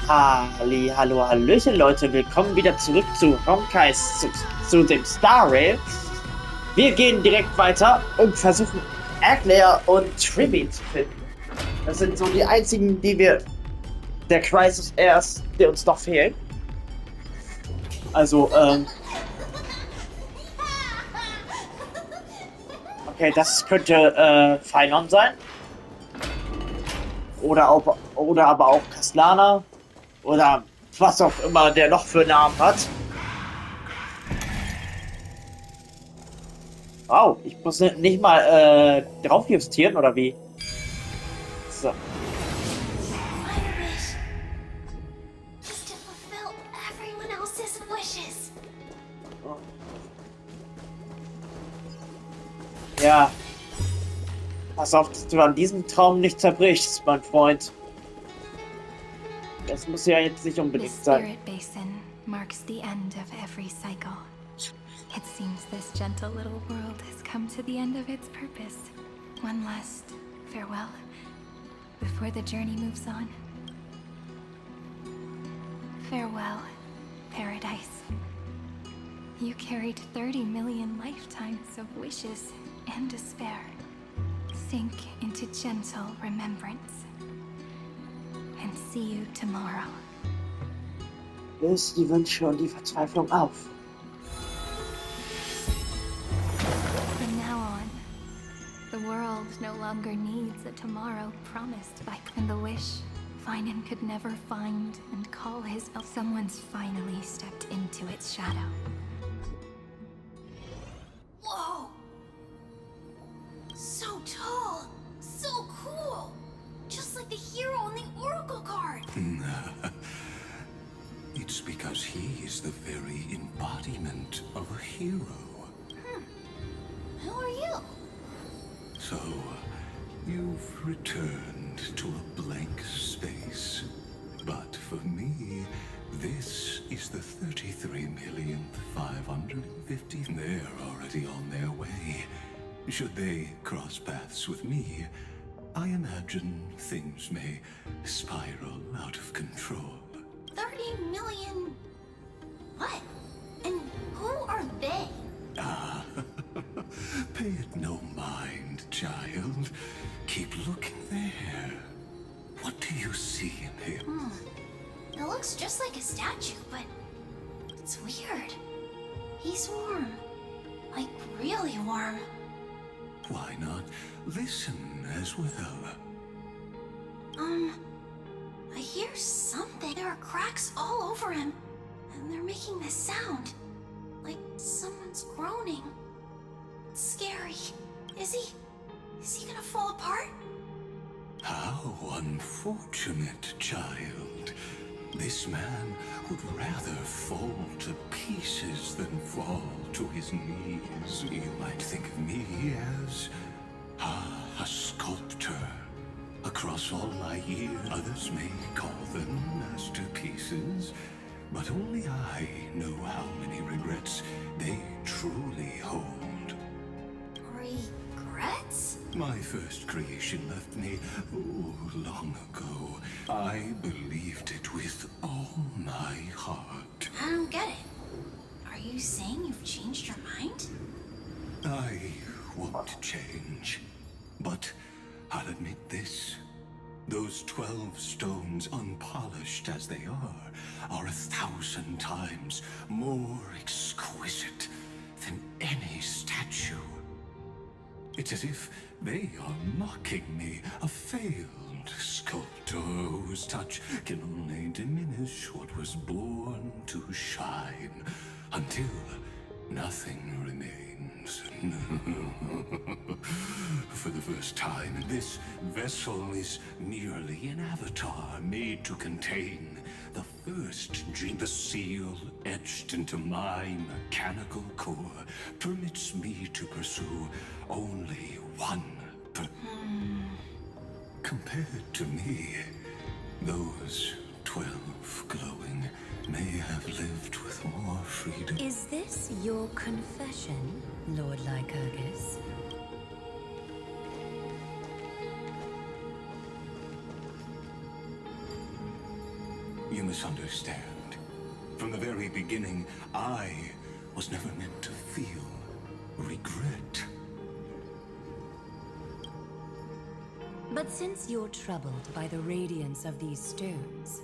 Hallo, Hallöchen Leute, willkommen wieder zurück zu Honkai, zu dem Star Rail. Wir gehen direkt weiter und versuchen Erklärer und Tribby zu finden. Das sind so die einzigen, der Crisis erst, der uns noch fehlen. Also, okay, das könnte Phynon sein. Oder aber auch Kaslana. Oder was auch immer der noch für Namen hat. Wow, ich muss nicht mal drauf justieren, oder wie? So. Ja. Pass auf, dass du an diesem Traum nicht zerbrichst, mein Freund. Das muss ja jetzt nicht unbedingt sein. The Spirit Basin marks the end of every cycle. It seems this gentle little world has come to the end of its purpose. One last farewell before the journey moves on. Farewell, paradise. You carried 30 million lifetimes of wishes and despair. Sink into gentle remembrance. And see you tomorrow. Löst die Wünsche und die Verzweiflung auf. From now on, the world no longer needs a tomorrow promised by and the wish Finan could never find and call his own. Someone's finally stepped into its shadow. Whoa! So tall, so cool, just like the hero on the Oracle card. It's because he is the very embodiment of a hero. Who are you? So, you've returned to a blank space. But for me, this is the 33,550,000. They're already on their way. Should they cross paths with me, I imagine things may spiral out of control. 30 million... What? And who are they? Ah, pay it no mind, child. Keep looking there. What do you see in him? It looks just like a statue, but it's weird. He's warm. Like, really warm. Why not listen as well? I hear something. There are cracks all over him, and they're making this sound. Like someone's groaning. It's scary. Is he gonna fall apart? How unfortunate, child. This man would rather fall to pieces than fall to his knees. You might think of me as a sculptor. Across all my years, others may call them masterpieces, but only I know how many regrets they truly hold. Regrets? My first creation left me, long ago. I believed it with all my heart. I don't get it. Are you saying you've changed your mind? I won't change, but I'll admit this. Those 12 stones, unpolished as they are 1,000 times more exquisite than any statue. It's as if they are mocking me, a failed sculptor whose touch can only diminish what was born to shine, until nothing remains. For the first time, this vessel is merely an avatar made to contain the first dream. The seal etched into my mechanical core permits me to pursue only one Compared to me, those 12 glowing may have lived with more freedom. Is this your confession, Lord Lycurgus? You misunderstand. From the very beginning, I was never meant to feel regret. But since you're troubled by the radiance of these stones,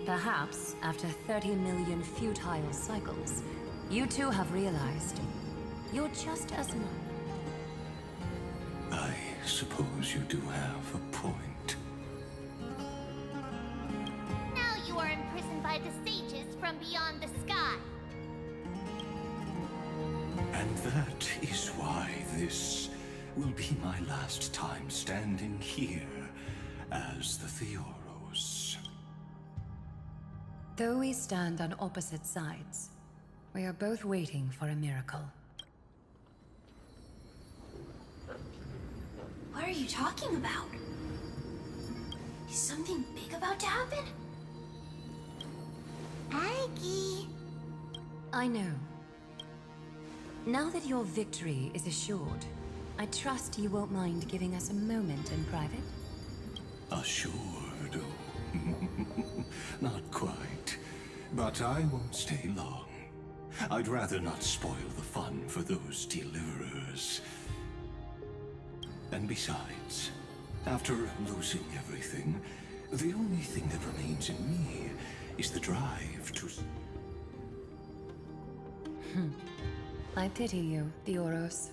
perhaps after 30 million futile cycles, you too have realized you're just as much. I suppose you do have a point. Now you are imprisoned by the sages from beyond the sky. And that is why this will be my last time standing here as the Theoros. Though we stand on opposite sides, we are both waiting for a miracle. What are you talking about? Is something big about to happen? Aggie. I know. Now that your victory is assured, I trust you won't mind giving us a moment in private. Assured? Not quite. But I won't stay long. I'd rather not spoil the fun for those deliverers. And besides, after losing everything, the only thing that remains in me is the drive to... I pity you, Theoros.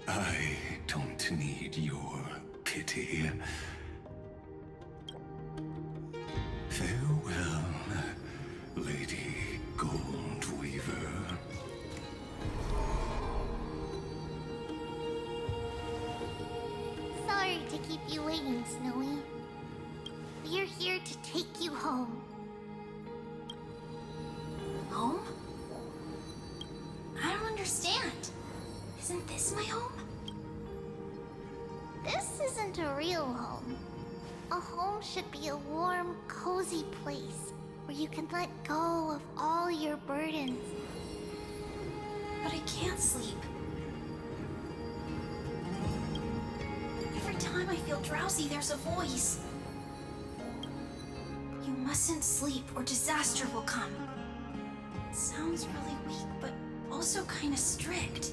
I don't need your pity. Farewell, Lady Goldweaver. Sorry to keep you waiting, Snowy. We're here to take you home. Home? I don't understand. Isn't this my home? This isn't a real home. A home should be a warm, cozy place where you can let go of all your burdens. But I can't sleep. Every time I feel drowsy, there's a voice. You mustn't sleep or disaster will come. It sounds really weak, but also kind of strict.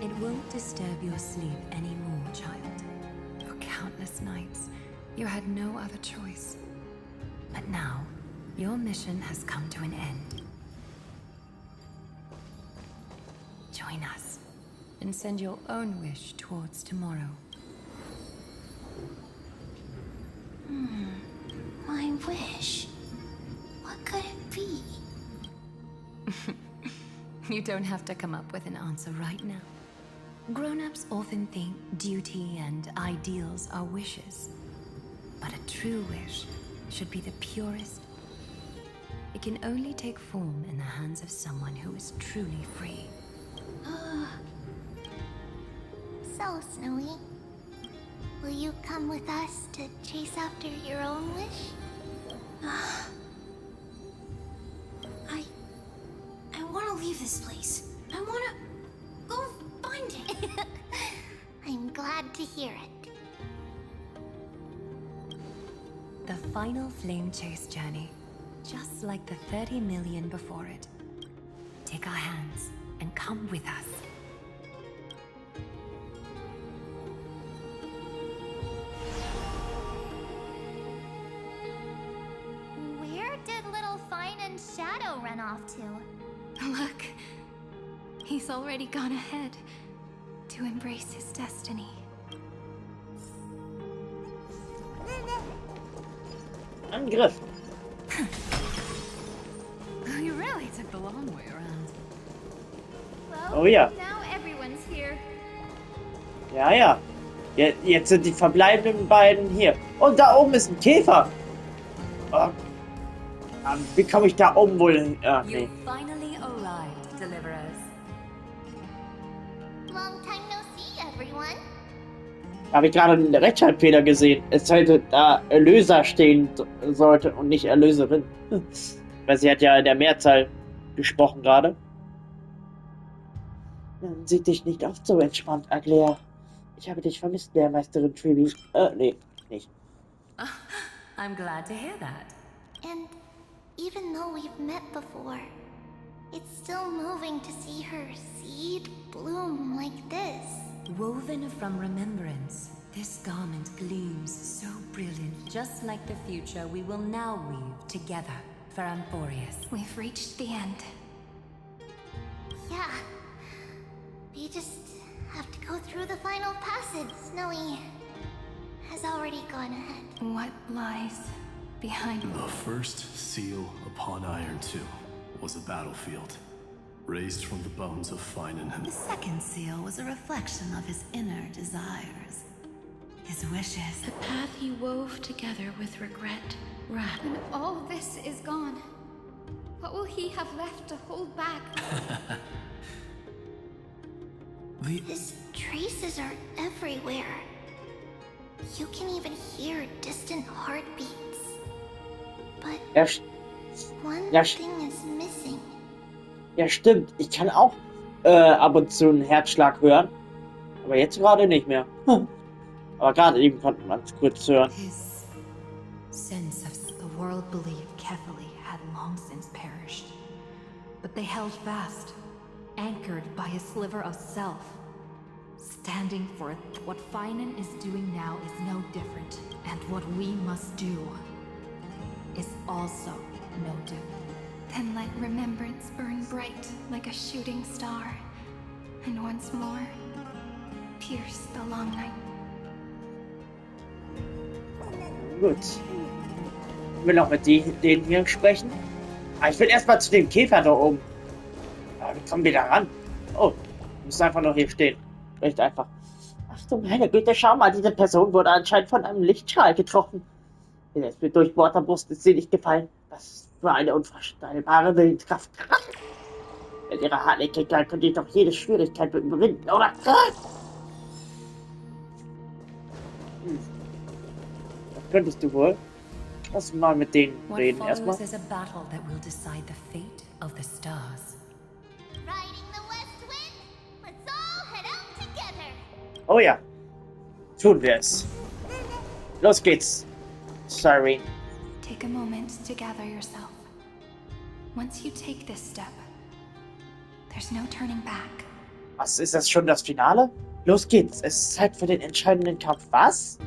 It won't disturb your sleep anymore, child. For countless nights, you had no other choice. But now, your mission has come to an end. Join us, and send your own wish towards tomorrow. My wish. What could it be? You don't have to come up with an answer right now. Grown-ups often think duty and ideals are wishes. But a true wish should be the purest. It can only take form in the hands of someone who is truly free. So, Snowy, will you come with us to chase after your own wish? I want to leave this place. I want to go find it. I'm glad to hear it. The final flame chase journey, just like the 30 million before it. Take our hands and come with us. Where did little Fine and Shadow run off to? Look, he's already gone ahead to embrace his destiny. Angriff. You really took the long way around. Well, Oh ja. now everyone's here. Ja, ja. Jetzt sind die verbleibenden beiden hier. Und da oben ist ein Käfer. Oh. Wie komme ich da oben wohl hin? Ach, nee. You finally arrived, deliverers. Long time no see, everyone. Habe ich gerade einen Rechtschreibfehler gesehen. Es sollte da Erlöser stehen sollte und nicht Erlöserin. Weil sie hat ja in der Mehrzahl gesprochen gerade. Sieht dich nicht oft so entspannt, Aglea. Ich habe dich vermisst, Lehrmeisterin Triby. Nee, nicht. I'm glad to hear that. And even though we've met before, it's still moving to see her seed bloom like this. Woven from remembrance, this garment gleams so brilliant, just like the future we will now weave together for Amphorius. We've reached the end. Yeah. We just have to go through the final passage. Snowy has already gone ahead. What lies behind? The first seal upon Iron 2 was a battlefield, raised from the bones of Finan The second seal was a reflection of his inner desires, his wishes. The path he wove together with regret, wrath. When all this is gone, what will he have left to hold back? His traces are everywhere. You can even hear distant heartbeats. But Ja, one Ja, thing is missing. ja, stimmt. Ich kann auch ab und zu einen Herzschlag hören. Aber jetzt gerade nicht mehr. Aber gerade eben konnte man es kurz hören. His sense of the world believed Kefali had long since perished. But they held fast, anchored by a sliver of self. Standing for it, what Finan is doing now is no different. And what we must do is also no different. Then let remembrance burn bright like a shooting star, and once more, pierce the long night. Gut. Ich will noch mit denen hier sprechen. Aber ich will erstmal zu dem Käfer da oben. Aber wie kommen wir da ran? Oh, wir müssen einfach nur hier stehen. Recht einfach. Ach du meine Güte, schau mal, diese Person wurde anscheinend von einem Lichtstrahl getroffen. Der ist mir durch Brust ist sie nicht gefallen. Was für eine unvorstellbare Willenskraft. Mit ihrer Hartnäckigkeit könnte ich doch jede Schwierigkeit überwinden, oder? Das könntest du wohl. Lass mal mit denen What reden erstmal. follows is a battle that will decide the fate of the stars. Riding the west wind? Let's all head out together. Oh ja. Tun wir es. Los geht's. Sorry. Take a moment to gather yourself. Once you take this step, there's no turning back. Was, ist das schon das Finale? Los geht's. Es ist Zeit für den entscheidenden Kampf. Was?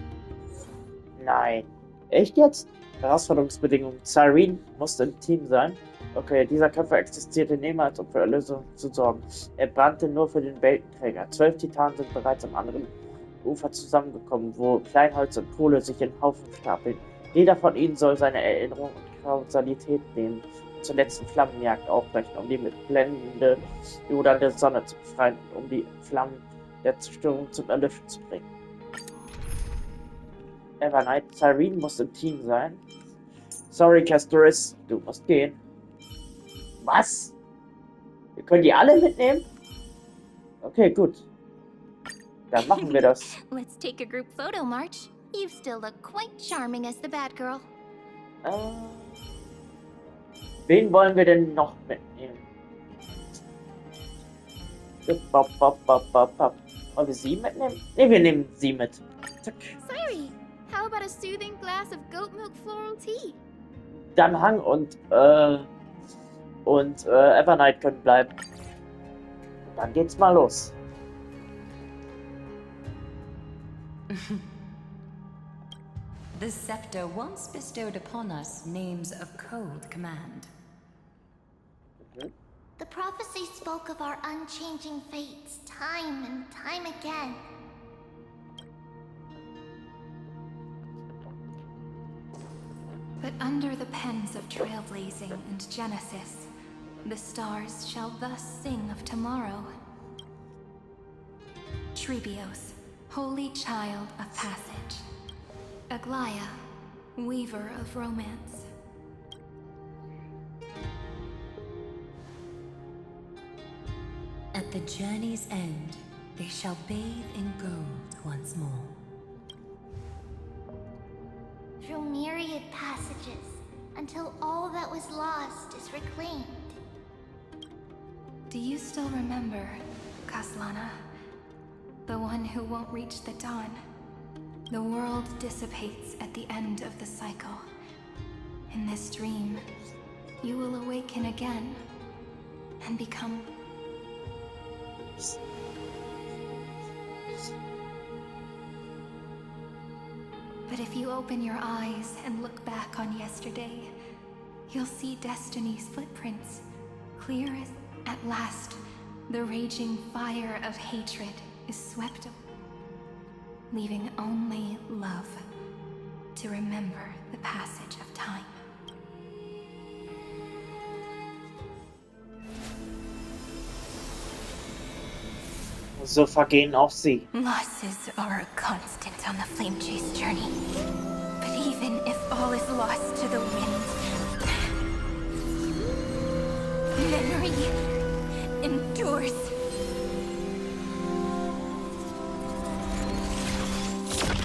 Nein. Echt jetzt? Herausforderungsbedingungen. Cyrene musste im Team sein. Okay, dieser Kämpfer existierte niemals, um für Erlösung zu sorgen. Er brannte nur für den Weltenträger. 12 Titanen sind bereits am anderen Ufer zusammengekommen, wo Kleinholz und Kohle sich in Haufen stapeln. Jeder von ihnen soll seine Erinnerung und Kausalität nehmen und zur letzten Flammenjagd aufbrechen, um die mit blendende jodernde Sonne zu befreien und um die Flammen der Zerstörung zum Erlöschen zu bringen. Evernight, Cyrene muss im Team sein. Sorry, Castoris, du musst gehen. Was? Wir können die alle mitnehmen? Okay, gut. Dann machen wir das. Let's take a group photo, March. You still look quite charming as the bad girl. Wen wollen wir denn noch mitnehmen? Wollen wir sie mitnehmen? Ne, wir nehmen sie mit. Zack. Sorry, how about a soothing glass of goat milk floral tea? Dann Hang und Evernight können bleiben. Und dann geht's mal los. The scepter once bestowed upon us names of cold command. The prophecy spoke of our unchanging fates time and time again. But under the pens of trailblazing and Genesis, the stars shall thus sing of tomorrow. Trebios, holy child of passage. Aglaia, weaver of romance. At the journey's end, they shall bathe in gold once more. Through myriad passages, until all that was lost is reclaimed. Do you still remember, Kaslana? The one who won't reach the dawn? The world dissipates at the end of the cycle. In this dream, you will awaken again and become... But if you open your eyes and look back on yesterday, you'll see destiny's footprints, clear as at last the raging fire of hatred is swept away, leaving only love to remember the passage of time. So vergehen auch sie. Losses are a constant on the Flame Chase journey. But even if all is lost to the wind, memory endures.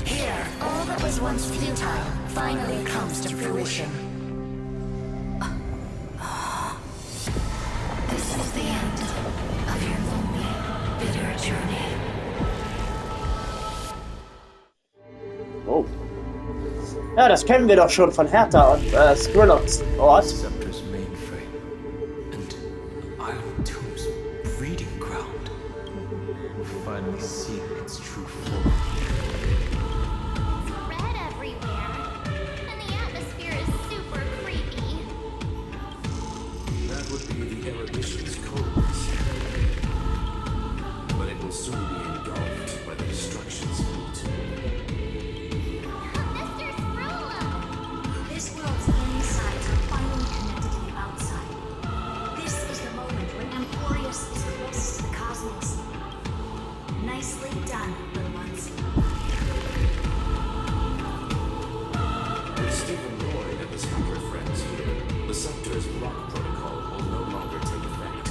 Here, all that was once futile finally comes to fruition. This is the end of your lonely, bitter journey. Oh. Ja, das kennen wir doch schon von Hertha und Skrillex Ort. Scepter's mainframe and Iron Tomb's breeding ground. We'll finally see its true form. Red everywhere, and the atmosphere is super creepy. That would be the erudition's coldness. But it will soon be engulfed by the destruction's heat. Mr. Screwla! This world's insides are finally connected to the outside. This is the moment when Emporius is closest to the cosmos. Nicely done, little ones. With Stephen Lloyd and his hacker friends here, the Scepter's block protocol will no longer take effect.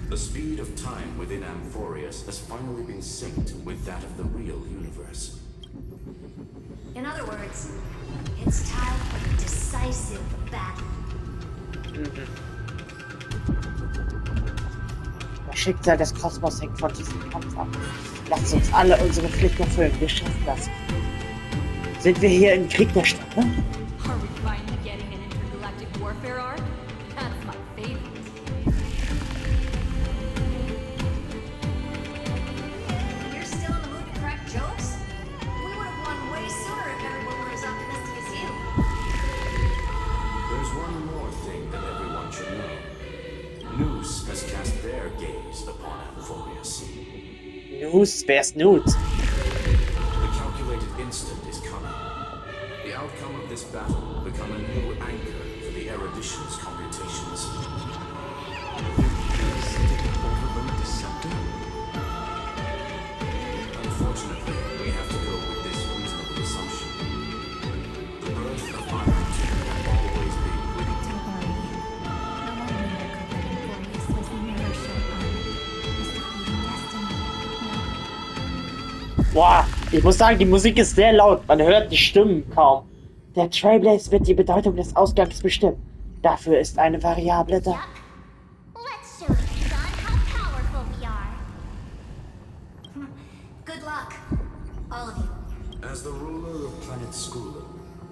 The speed of time within Amphorius has finally been synced with that of the real universe. In other words, it's time for the decisive battle. Das Schicksal des Kosmos hängt von diesem Kampf ab. Lasst uns alle unsere Pflicht erfüllen. Wir schaffen das. Sind wir hier im Krieg der Stämme? Are we finally getting an intergalactic warfare arc? That's my favorite. You're still in the mood to crack jokes? We would have won way sooner if everyone were as optimistic as you. There's one more thing that everyone should know. Noose has cast their gaze upon Amphorius. News, wer ist Nut? The calculated instant is coming. The outcome of this battle will become a new anchor for the erudition's computations. Did it overload the scepter? Unfortunately, we have to go with this reasonable assumption. The birth of Iron Two will always be within. Don't worry. The one miracle that Emporius was never short on is defeating destiny. No. Boah, ich muss sagen, die Musik ist sehr laut. Man hört die Stimmen kaum. Der Trailblaze wird die Bedeutung des Ausgangs bestimmen. Dafür ist eine Variable da. Yup. Let's show you, son, how powerful we are. Good luck, all of you. As the ruler of Planet Skoola,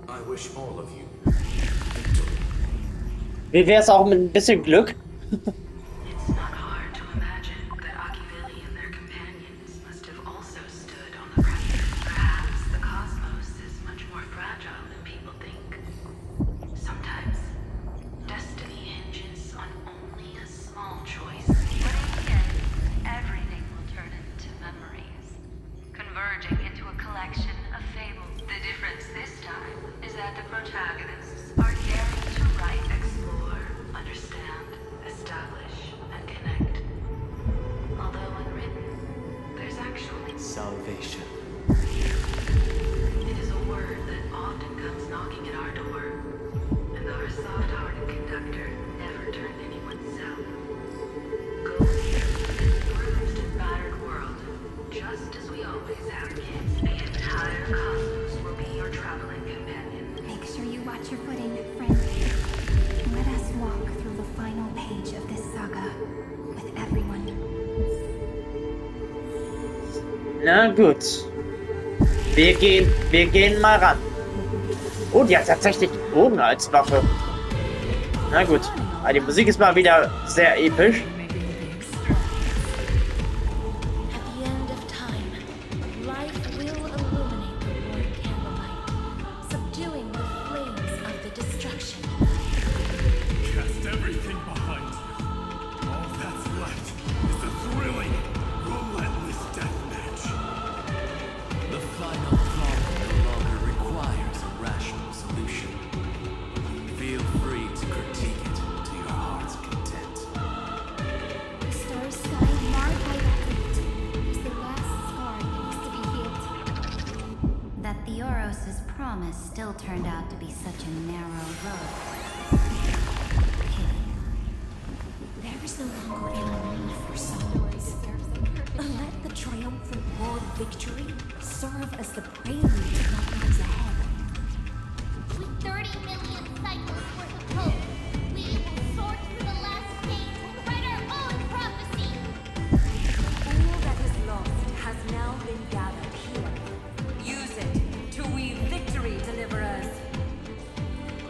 I wish all of you victory. Wie wär's auch mit ein bisschen Glück? It's not hard to imagine that Akiveli and their companions must have also stood on the precipice. Perhaps the cosmos is much more fragile than people think. Sometimes, destiny hinges on only a small choice. But in the end, everything will turn into memories, converging into a collection of fables. The difference this time is that the protagonists are daring to write, explore, understand, establish, and connect. Although unwritten, there's actually Salvation. it is a word that often comes knocking at our door, and our soft-hearted conductor never turned anyone south. Go here, this bruised and battered world, just as we always have kids. The entire cosmos will be your traveling companion. Make sure you watch your footing, friend. Let us walk through the final page of this saga with everyone. Na gut. Wir gehen mal ran. Oh, die hat tatsächlich Bogen als Waffe. Na gut. Aber die Musik ist mal wieder sehr episch. At the end of time, life will illuminate the Lord candlelight, subduing the flames of the destruction. Cast everything behind you. All that's left is a thrilling, relentless deathmatch. The final problem no longer requires a rational solution. Feel free to critique it to your heart's content. Star sky marred by that rift is the last scar that needs to be healed. That Theoros's promise still turned out to be such a narrow road. Pity. There is no longer any need for songs. Let the triumphant world victory serve as the prelude to what lies ahead. With 30 million cycles worth of hope, we will soar through the last page and write our own prophecy. All that is lost has now been gathered here. Use it to weave victory, deliverers,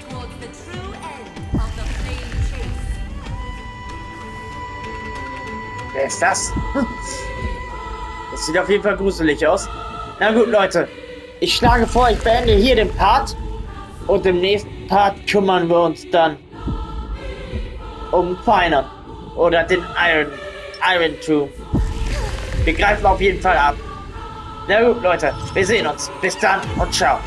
towards the true end of the flame chase. Wer ist das? Das sieht auf jeden Fall gruselig aus. Na gut, Leute. Ich schlage vor, ich beende hier den Part. Und im nächsten Part kümmern wir uns dann um Feiner. Oder den Iron Tomb. Wir greifen auf jeden Fall ab. Na gut, Leute. Wir sehen uns. Bis dann und ciao.